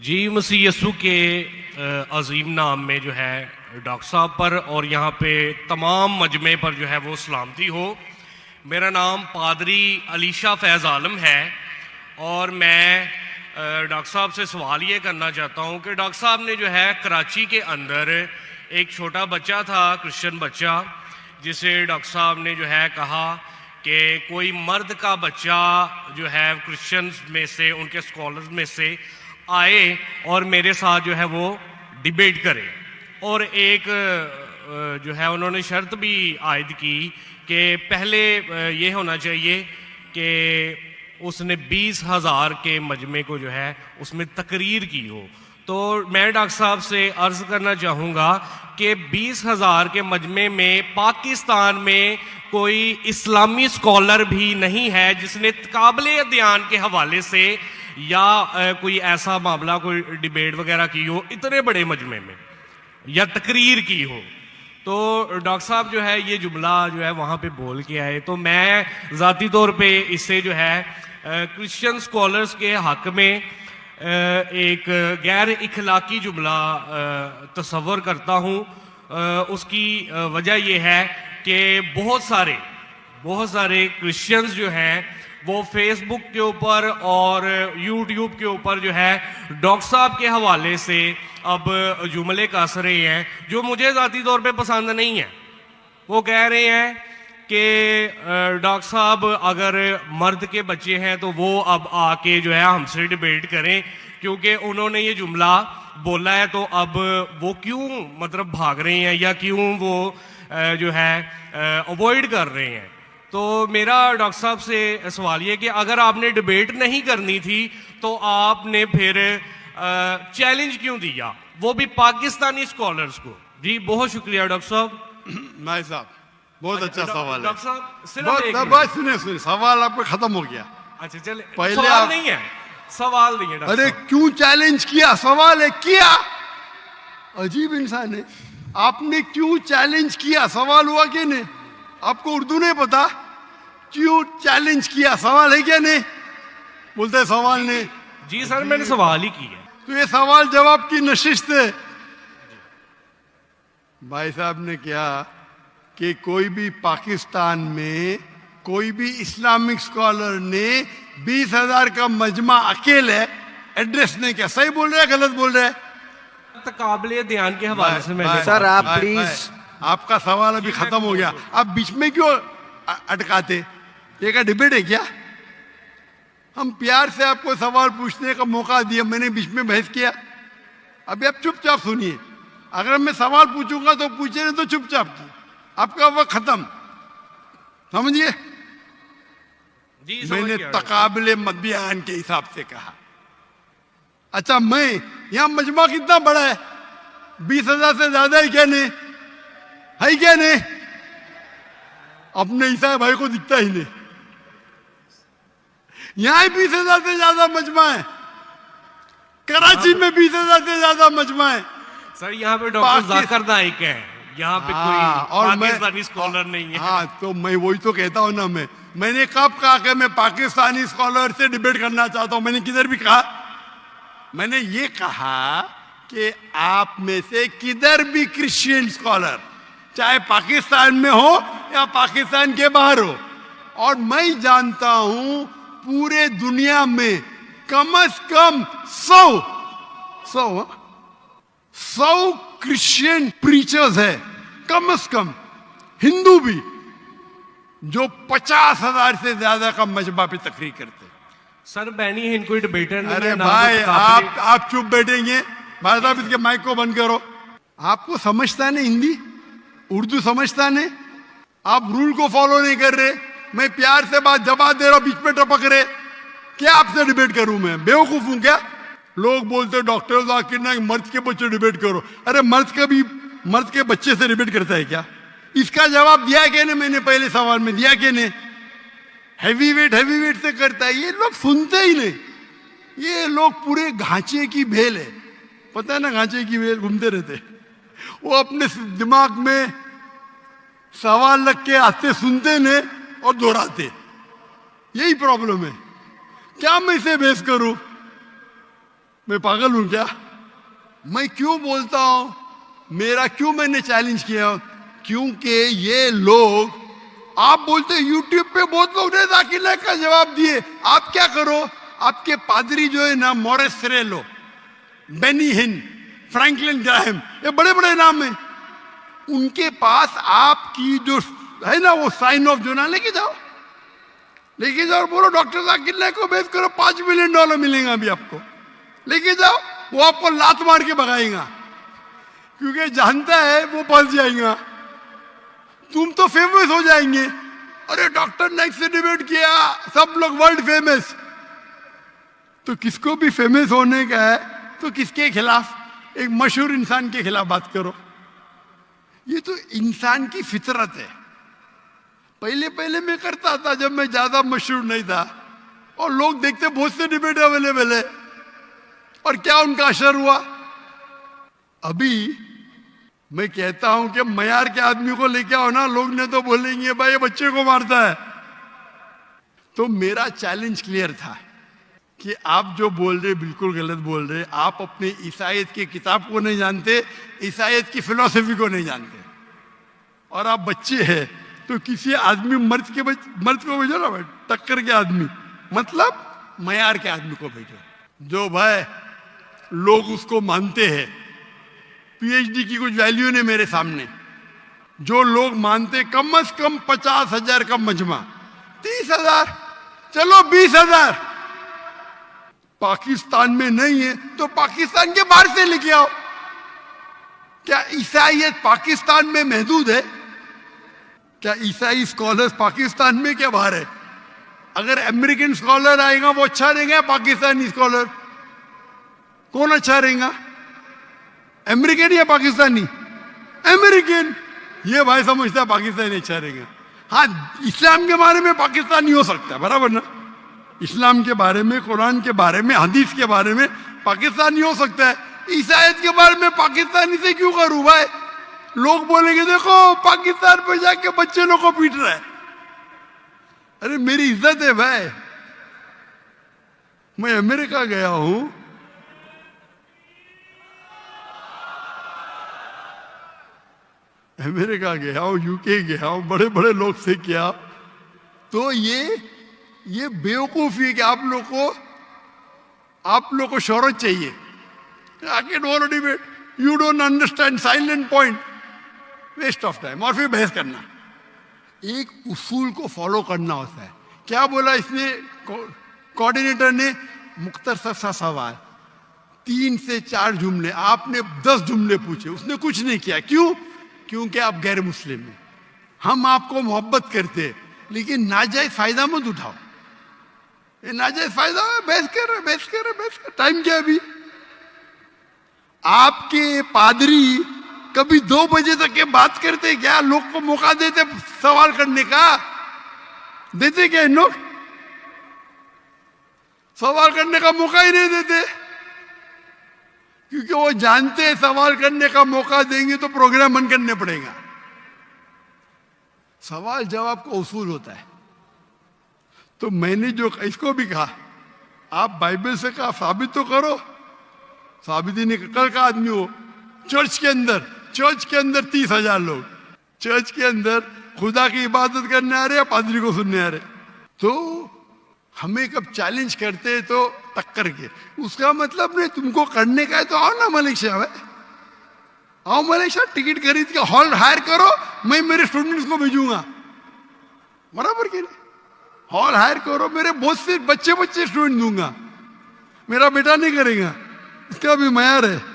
जी मसीह यसु के अजीम नाम में जो है डॉक्टर साहब पर और यहाँ पे तमाम मजमे पर जो है वो सलामती हो। मेरा नाम पादरी अलीशा फैज़ आलम है और मैं डॉक्टर साहब से सवाल ये करना चाहता हूँ कि डॉक्टर साहब ने जो है कराची के अंदर एक छोटा बच्चा था, क्रिश्चियन बच्चा, जिसे डॉक्टर साहब ने जो है कहा कि कोई मर्द का बच्चा जो है क्रिश्चियंस में से, उनके स्कॉलर्स में से आए और मेरे साथ जो है वो डिबेट करे। और एक जो है उन्होंने शर्त भी आयद की कि पहले ये होना चाहिए कि उसने 20,000 के मजमे को जो है उसमें तकरीर की हो। तो मैं डॉक्टर साहब से अर्ज़ करना चाहूँगा कि 20,000 के मजमे में पाकिस्तान में कोई इस्लामी स्कॉलर भी नहीं है जिसने काबिल अध्ययन के हवाले से या कोई ऐसा मामला, कोई डिबेट वगैरह की हो इतने बड़े मजमे में या तकरीर की हो। तो डॉक्टर साहब जो है ये जुमला जो है वहाँ पे बोल के आए, तो मैं ज़ाती तौर पे इससे जो है क्रिश्चियन स्कॉलर्स के हक में एक गैर इखलाकी जुमला तस्वर करता हूँ। उसकी वजह यह है कि बहुत सारे क्रिश्चियंस जो हैं वो फेसबुक के ऊपर और यूट्यूब के ऊपर जो है डॉक्टर साहब के हवाले से अब जुमले कस रहे हैं जो मुझे ज़ाती तौर पे पसंद नहीं है। वो कह रहे हैं कि डॉक्टर साहब अगर मर्द के बच्चे हैं तो वो अब आके जो है हमसे डिबेट करें, क्योंकि उन्होंने ये जुमला बोला है, तो अब वो क्यों मतलब भाग रहे हैं या क्यों वो जो है अवॉइड कर रहे हैं। तो मेरा डॉक्टर साहब से सवाल ये कि अगर आपने डिबेट नहीं करनी थी तो आपने फिर चैलेंज क्यों दिया, वो भी पाकिस्तानी स्कॉलर्स को। जी बहुत शुक्रिया डॉक्टर साहब। नाई साहब बहुत अच्छा सवाल है। डॉक्टर साहब बस सुने सवाल आपका खत्म हो गया। अच्छा चले, पहले सवाल नहीं है, सवाल नहीं है। अरे क्यों चैलेंज किया, सवाल है किया। अजीब इंसान है, आपने क्यों चैलेंज किया, सवाल हुआ कि नहीं। आपको उर्दू नहीं पता, क्यों चैलेंज किया, सवाल है क्या नहीं। बोलते सवाल नहीं। जी सर मैंने सवाल ही किया। तो ये सवाल जवाब की नशिस्त है। भाई साहब ने क्या कि कोई भी पाकिस्तान में कोई भी इस्लामिक स्कॉलर ने 20,000 का मजमा अकेले एड्रेस नहीं किया। सही बोल रहे हैं गलत बोल रहे हैं। काबिल ध्यान के हवाले से मैं सर आप प्लीज, आपका सवाल अभी खत्म हो गया, आप बीच में क्यों अटकाते। ये का डिबेट है क्या। हम प्यार से आपको सवाल पूछने का मौका दिया, मैंने बीच में बहस किया। अभी आप चुपचाप सुनिए। अगर मैं सवाल पूछूंगा तो पूछे नहीं तो चुपचाप की, आपका वक्त खत्म, समझिए। मैंने तकाबिले मद्यान के हिसाब से कहा। अच्छा मैं यहां मजमा कितना बड़ा है, 20,000 से ज्यादा है क्या नहीं, है क्या नहीं। अपने ईसाई भाई को दिखता ही नहीं। यहां 20,000 से ज्यादा मजमा है, कराची में 20,000 से ज्यादा मजमा है। सर यहाँ पे डॉक्टर जाकिर नाइक है, यहाँ पे कोई और पाकिस्तानी स्कॉलर नहीं है। हाँ तो मैं वही तो कहता हूँ ना। मैंने कब कहा कि मैं पाकिस्तानी स्कॉलर से डिबेट करना चाहता हूं। मैंने किधर भी कहा। मैंने ये कहा कि आप में से किधर भी क्रिश्चियन स्कॉलर, चाहे पाकिस्तान में हो या पाकिस्तान के बाहर हो, और मैं जानता हूं पूरे दुनिया में कम से कम 100 क्रिश्चियन प्रीचर्स है, कम से कम हिंदू भी, जो 50,000 से ज्यादा का मजमा पे तकरीर करते हैं। सर बैनी है इनको डिबेटर नहीं। अरे भाई आप चुप बैठेंगे। भाई साहब इसके माइक को बंद करो। आपको समझता नहीं हिंदी, उर्दू समझता नहीं, आप रूल को फॉलो नहीं कर रहे। मैं प्यार से बात जवाब दे रहा हूं, बीच में टपक रहे। क्या आपसे डिबेट करूं मैं, बेवकूफ हूं क्या। लोग बोलते डॉक्टर जाकिर नाइक मर्द के बच्चे डिबेट करो। अरे मर्द के बच्चे से डिबेट करता है क्या। इसका जवाब दिया क्या नहीं, मैंने पहले सवाल में दिया क्या नहीं। हैवी वेट से करता है। ये लोग सुनते ही नहीं। ये लोग पूरे घांचे की भेल है, पता है ना, घांचे की भेल घूमते रहते। वो अपने दिमाग में सवाल रख के आते, सुनते नहीं और दोहराते। यही प्रॉब्लम है। क्या मैं इसे बहस करूं। मैं पागल हूं क्या? मैं क्यों बोलता हूं, मेरा क्यों मैंने चैलेंज किया? क्योंकि ये लोग, आप बोलते यूट्यूब पे बहुत लोग ने दाखिला का जवाब दिए, आप क्या करो? आपके पादरी जो है ना, मोरेस सिरेलो, बेनी हिन, फ्रैंकलिन ग्राहम, ये बड़े बड़े नाम हैं, उनके पास आपकी जो है ना वो साइन ऑफ जो ना लेके जाओ, लेके जाओ, बोलो डॉक्टर जाकिर को बेच करो, $5 मिलियन मिलेगा अभी आपको, लेके जाओ। वो आपको लात मार के भगाएगा, क्योंकि जानता है वो फंस जाएगा, तुम तो फेमस हो जाएंगे। अरे डॉक्टर नाइक से डिबेट किया, सब लोग वर्ल्ड फेमस। तो किसको भी फेमस होने का है तो किसके खिलाफ? एक मशहूर इंसान के खिलाफ बात करो। ये तो इंसान की फितरत है। पहले पहले मैं करता था जब मैं ज्यादा मशहूर नहीं था, और लोग देखते बहुत से डिबेट अवेलेबल है, और क्या उनका असर हुआ? अभी मैं कहता हूं कि मयार के आदमी को लेके आओ ना, लोग ने तो बोलेंगे भाई ये बच्चे को मारता है। तो मेरा चैलेंज क्लियर था कि आप जो बोल रहे बिल्कुल गलत बोल रहे। आप अपने ईसाईयत की किताब को नहीं जानते, ईसाईयत की फिलॉसफी को नहीं जानते, और आप बच्चे हैं। तो किसी आदमी मर्द को भेजो ना भाई, टक्कर के आदमी, मतलब मयार के आदमी को भेजो, जो भाई लोग उसको मानते हैं। पीएचडी की कुछ वैल्यू नहीं मेरे सामने। जो लोग मानते कम से कम 50,000 का मजमा, 30,000, चलो 20,000, पाकिस्तान में नहीं है तो पाकिस्तान के बाहर से लेके आओ। क्या ईसाईयत पाकिस्तान में महदूद है? क्या ईसाई स्कॉलर्स पाकिस्तान में क्या बाहर है? अगर अमेरिकन स्कॉलर आएगा वो अच्छा रहेगा, पाकिस्तानी स्कॉलर कौन अच्छा रहेगा? अमेरिकन या पाकिस्तानी? अमेरिकन। ये भाई समझता है पाकिस्तानी अच्छा रहेगा। हाँ, इस्लाम के बारे में पाकिस्तानी हो सकता है, बराबर ना? इस्लाम के बारे में, कुरान के बारे में, हदीस के बारे में पाकिस्तानी हो सकता है। ईसाईयत के बारे में पाकिस्तानी से क्यों करूं भाई? लोग बोलेंगे देखो पाकिस्तान पे जाके बच्चे लोग को पीट रहा है। अरे मेरी इज्जत है भाई, मैं अमेरिका गया हूं, अमेरिका गया हूं, यूके गया हूं, बड़े बड़े लोग से किया। तो ये बेवकूफी है कि आप लोग को शोहरत चाहिए। आके don't debate, you don't understand, silent point, waste of time, और फिर बहस करना। एक उसूल को फॉलो करना होता है। क्या बोला इसने कोऑर्डिनेटर ने? मुख्तसर सा सवाल, 3 से 4 जुमले, आपने 10 जुमले पूछे, उसने कुछ नहीं किया। क्यों? क्योंकि आप गैर मुस्लिम हैं। हम आपको मोहब्बत करते हैं, लेकिन नाजायज फायदा मत उठाओ। ये नाजायज फायदा, बहस कर, टाइम क्या अभी? आपके पादरी कभी 2 बजे तक के बात करते क्या? लोग को मौका देते सवाल करने का? देते क्या इन लोग? सवाल करने का मौका ही नहीं देते, क्योंकि वो जानते हैं सवाल करने का मौका देंगे तो प्रोग्राम बंद करने पड़ेगा। सवाल जवाब का उसूल होता है। तो मैंने जो इसको भी कहा, आप बाइबल से कहा साबित तो करो। साबित ही नहीं, कल का आदमी हो, चर्च के अंदर 30,000 लोग, चर्च के अंदर खुदा की इबादत करने आ रहे हैं, पादरी को सुनने आ रहे। तो हमें कब चैलेंज करते हैं तो टक्कर के, उसका मतलब नहीं तुमको करने का है तो आओ ना मलेशिया में, आओ मलेशिया, टिकट खरीद के हॉल हायर करो, मैं मेरे स्टूडेंट्स को भेजूंगा, बराबर के नहीं? हॉल हायर करो, मेरे बहुत से बच्चे स्टूडेंट दूंगा, मेरा बेटा नहीं करेगा, इसका भी मयार है।